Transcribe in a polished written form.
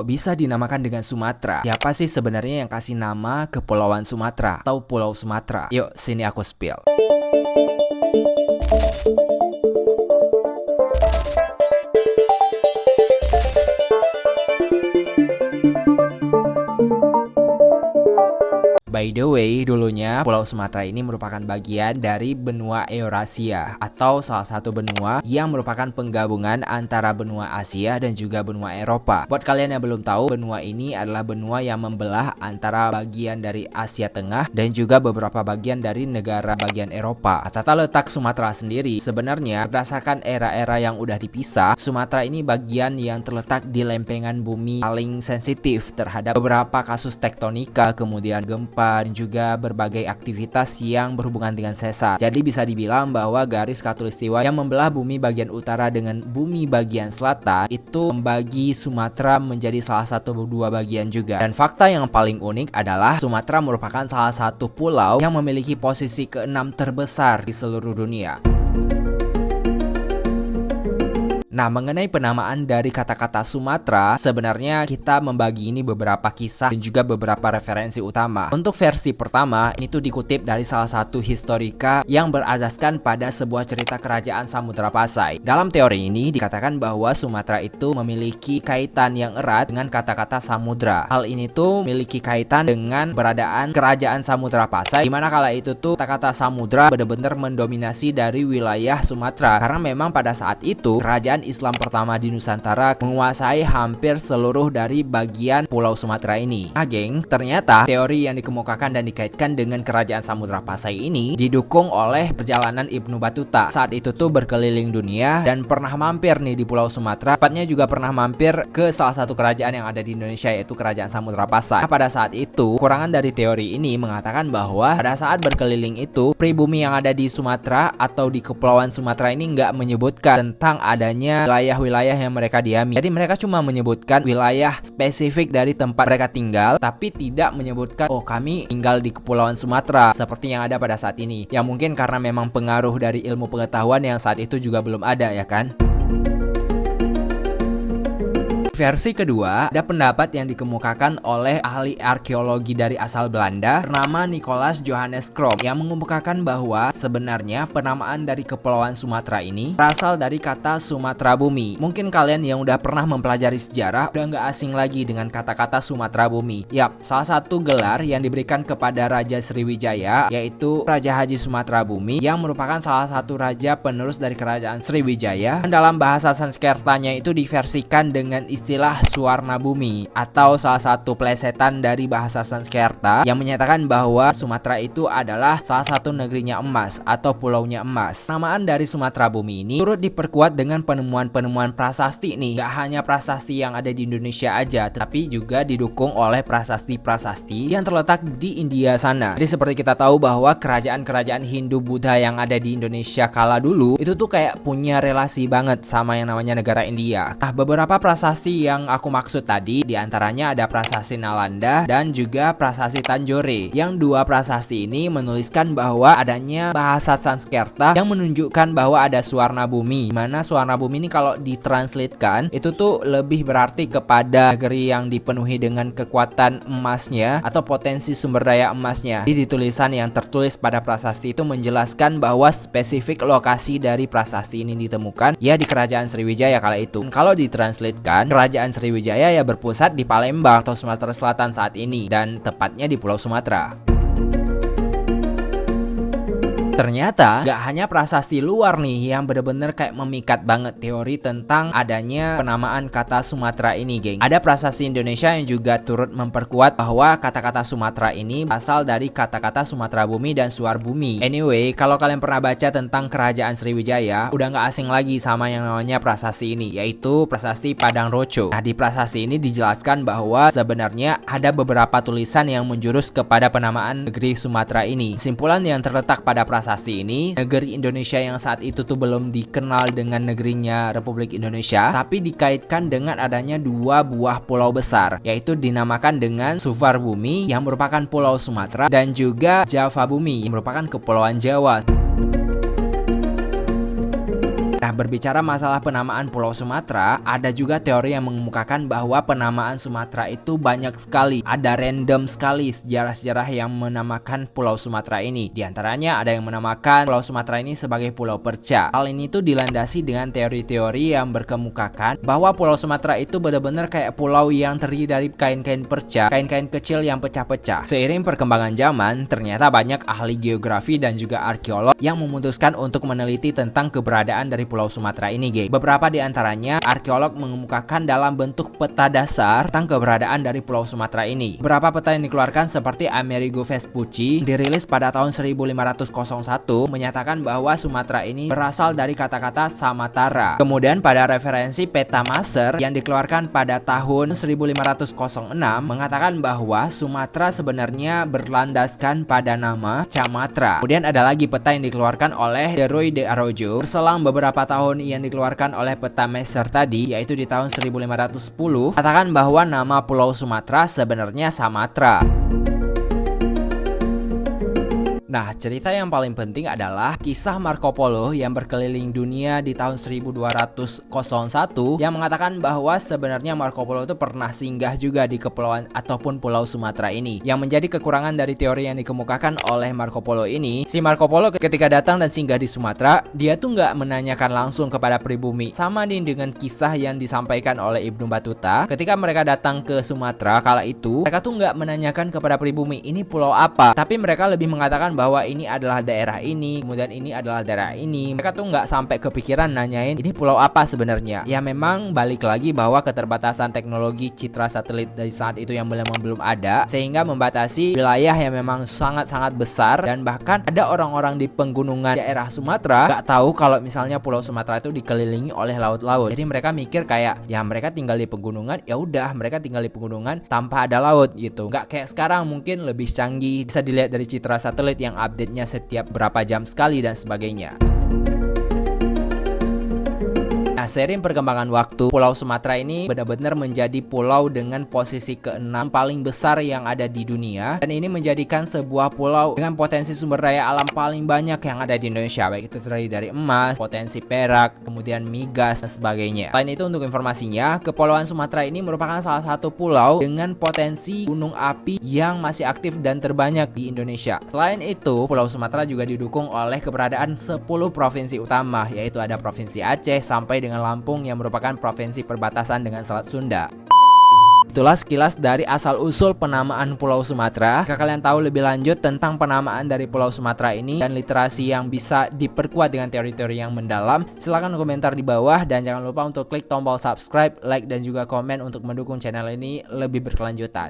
bisa dinamakan dengan Sumatera? Siapa sih sebenarnya yang kasih nama Kepulauan Sumatera atau Pulau Sumatera? Yuk, sini aku spill. By the way, dulunya Pulau Sumatera ini merupakan bagian dari benua Eurasia atau salah satu benua yang merupakan penggabungan antara benua Asia dan juga benua Eropa. Buat kalian yang belum tahu, benua ini adalah benua yang membelah antara bagian dari Asia Tengah dan juga beberapa bagian dari negara bagian Eropa. Tata letak Sumatera sendiri sebenarnya berdasarkan era-era yang udah dipisah, Sumatera ini bagian yang terletak di lempengan bumi paling sensitif terhadap beberapa kasus tektonika, kemudian gempa, dan juga berbagai aktivitas yang berhubungan dengan sesar. Jadi bisa dibilang bahwa garis khatulistiwa yang membelah bumi bagian utara dengan bumi bagian selatan itu membagi Sumatera menjadi salah satu dua bagian juga. Dan fakta yang paling unik adalah Sumatera merupakan salah satu pulau yang memiliki posisi ke-6 terbesar di seluruh dunia. Nah, mengenai penamaan dari kata-kata Sumatera, sebenarnya kita membagi ini beberapa kisah dan juga beberapa referensi utama. Untuk versi pertama, ini tuh dikutip dari salah satu historika yang berasaskan pada sebuah cerita kerajaan Samudra Pasai. Dalam teori ini dikatakan bahwa Sumatera itu memiliki kaitan yang erat dengan kata-kata samudra. Hal ini tuh memiliki kaitan dengan keberadaan kerajaan Samudra Pasai, dimana kala itu tuh kata-kata samudra benar-benar mendominasi dari wilayah Sumatera. Karena memang pada saat itu kerajaan Islam pertama di Nusantara menguasai hampir seluruh dari bagian Pulau Sumatera ini. Nah, geng, ternyata teori yang dikemukakan dan dikaitkan dengan kerajaan Samudra Pasai ini didukung oleh perjalanan Ibnu Battuta. Saat itu tuh berkeliling dunia dan pernah mampir nih di Pulau Sumatera. Tepatnya juga pernah mampir ke salah satu kerajaan yang ada di Indonesia, yaitu kerajaan Samudra Pasai. Nah, pada saat itu, kurangan dari teori ini mengatakan bahwa pada saat berkeliling itu, pribumi yang ada di Sumatera atau di Kepulauan Sumatera ini nggak menyebutkan tentang adanya wilayah-wilayah yang mereka diami. Jadi mereka cuma menyebutkan wilayah spesifik dari tempat mereka tinggal, tapi tidak menyebutkan, oh kami tinggal di Kepulauan Sumatera, seperti yang ada pada saat ini. Yang mungkin karena memang pengaruh dari ilmu pengetahuan yang saat itu juga belum ada, ya kan? Versi kedua, ada pendapat yang dikemukakan oleh ahli arkeologi dari asal Belanda bernama Nicolaas Johannes Kromp yang mengemukakan bahwa sebenarnya penamaan dari Kepulauan Sumatera ini berasal dari kata Sumatera Bumi. Mungkin kalian yang udah pernah mempelajari sejarah udah nggak asing lagi dengan kata-kata Sumatera Bumi. Yap, salah satu gelar yang diberikan kepada Raja Sriwijaya yaitu Raja Haji Sumatera Bumi yang merupakan salah satu raja penerus dari kerajaan Sriwijaya. Dan dalam bahasa Sanskertanya itu diversikan dengan istilah Suwarna Bumi atau salah satu plesetan dari bahasa Sanskerta yang menyatakan bahwa Sumatera itu adalah salah satu negerinya emas atau pulaunya emas. Penamaan dari Sumatera Bumi ini turut diperkuat dengan penemuan-penemuan prasasti nih. Gak hanya prasasti yang ada di Indonesia aja, tetapi juga didukung oleh prasasti-prasasti yang terletak di India sana. Jadi seperti kita tahu bahwa kerajaan-kerajaan Hindu Buddha yang ada di Indonesia kala dulu itu tuh kayak punya relasi banget sama yang namanya negara India. Nah, beberapa prasasti yang aku maksud tadi diantaranya ada prasasti Nalanda dan juga prasasti Tanjore. Yang dua prasasti ini menuliskan bahwa adanya bahasa Sanskerta yang menunjukkan bahwa ada Suwarna Bumi, mana Suwarna Bumi ini kalau ditranslatekan itu tuh lebih berarti kepada negeri yang dipenuhi dengan kekuatan emasnya atau potensi sumber daya emasnya. Di tulisan yang tertulis pada prasasti itu menjelaskan bahwa spesifik lokasi dari prasasti ini ditemukan ya di kerajaan Sriwijaya kala itu. Kalau ditranslatekan, kerajaan Sriwijaya ya berpusat di Palembang atau Sumatera Selatan saat ini dan tepatnya di Pulau Sumatera. Ternyata gak hanya prasasti luar nih yang bener-bener kayak memikat banget teori tentang adanya penamaan kata Sumatera ini, geng. Ada prasasti Indonesia yang juga turut memperkuat bahwa kata-kata Sumatera ini berasal dari kata-kata Sumatera Bumi dan Suar Bumi. Anyway, kalau kalian pernah baca tentang kerajaan Sriwijaya, udah gak asing lagi sama yang namanya prasasti ini, yaitu prasasti Padang Roco. Nah, di prasasti ini dijelaskan bahwa sebenarnya ada beberapa tulisan yang menjurus kepada penamaan negeri Sumatera ini. Kesimpulan yang terletak pada prasasti ini, negeri Indonesia yang saat itu tuh belum dikenal dengan negerinya Republik Indonesia, tapi dikaitkan dengan adanya dua buah pulau besar, yaitu dinamakan dengan Sufar Bumi yang merupakan Pulau Sumatera dan juga Java Bumi yang merupakan Kepulauan Jawa. Nah, berbicara masalah penamaan Pulau Sumatera, ada juga teori yang mengemukakan bahwa penamaan Sumatera itu banyak sekali. Ada random sekali sejarah-sejarah yang menamakan Pulau Sumatera ini. Di antaranya ada yang menamakan Pulau Sumatera ini sebagai Pulau Perca. Hal ini tuh dilandasi dengan teori-teori yang berkemukakan bahwa Pulau Sumatera itu benar-benar kayak pulau yang terdiri dari kain-kain perca, kain-kain kecil yang pecah-pecah. Seiring perkembangan zaman, ternyata banyak ahli geografi dan juga arkeolog yang memutuskan untuk meneliti tentang keberadaan dari Pulau Sumatera ini, geng. Beberapa di antaranya arkeolog mengemukakan dalam bentuk peta dasar tentang keberadaan dari Pulau Sumatera ini. Beberapa peta yang dikeluarkan seperti Amerigo Vespucci dirilis pada tahun 1501 menyatakan bahwa Sumatera ini berasal dari kata-kata Samatara. Kemudian pada referensi peta Maser yang dikeluarkan pada tahun 1506 mengatakan bahwa Sumatera sebenarnya berlandaskan pada nama Camatra. Kemudian ada lagi peta yang dikeluarkan oleh De Ruy de Araujo selang beberapa tahun yang dikeluarkan oleh peta Maser tadi, yaitu di tahun 1510, katakan bahwa nama Pulau Sumatera sebenarnya Samatra. Nah, cerita yang paling penting adalah kisah Marco Polo yang berkeliling dunia di tahun 1201 yang mengatakan bahwa sebenarnya Marco Polo itu pernah singgah juga di kepulauan ataupun Pulau Sumatera ini. Yang menjadi kekurangan dari teori yang dikemukakan oleh Marco Polo ini, si Marco Polo ketika datang dan singgah di Sumatera, dia tuh nggak menanyakan langsung kepada pribumi. Sama nih dengan kisah yang disampaikan oleh Ibnu Battuta, ketika mereka datang ke Sumatera kala itu, mereka tuh nggak menanyakan kepada pribumi ini pulau apa, tapi mereka lebih mengatakan bahwa ini adalah daerah ini, kemudian ini adalah daerah ini. Mereka tuh nggak sampai kepikiran nanyain ini pulau apa sebenarnya. Ya memang balik lagi bahwa keterbatasan teknologi citra satelit dari saat itu yang belum ada, sehingga membatasi wilayah yang memang sangat-sangat besar, dan bahkan ada orang-orang di penggunungan daerah Sumatera nggak tahu kalau misalnya Pulau Sumatera itu dikelilingi oleh laut-laut. Jadi mereka mikir kayak ya mereka tinggal di pegunungan, ya udah mereka tinggal di pegunungan tanpa ada laut gitu. Nggak kayak sekarang mungkin lebih canggih, bisa dilihat dari citra satelit yang update-nya setiap berapa jam sekali dan sebagainya. Nah, seiring perkembangan waktu, Pulau Sumatera ini benar-benar menjadi pulau dengan posisi ke-6 paling besar yang ada di dunia, dan ini menjadikan sebuah pulau dengan potensi sumber daya alam paling banyak yang ada di Indonesia, baik itu terdiri dari emas, potensi perak, kemudian migas dan sebagainya. Selain itu, untuk informasinya, Kepulauan Sumatera ini merupakan salah satu pulau dengan potensi gunung api yang masih aktif dan terbanyak di Indonesia. Selain itu, Pulau Sumatera juga didukung oleh keberadaan 10 provinsi utama, yaitu ada Provinsi Aceh sampai dengan Lampung yang merupakan provinsi perbatasan dengan Selat Sunda. Itulah sekilas dari asal-usul penamaan Pulau Sumatera. Jika kalian tahu lebih lanjut tentang penamaan dari Pulau Sumatera ini dan literasi yang bisa diperkuat dengan teori-teori yang mendalam, silahkan komentar di bawah, dan jangan lupa untuk klik tombol subscribe, like, dan juga komen untuk mendukung channel ini lebih berkelanjutan.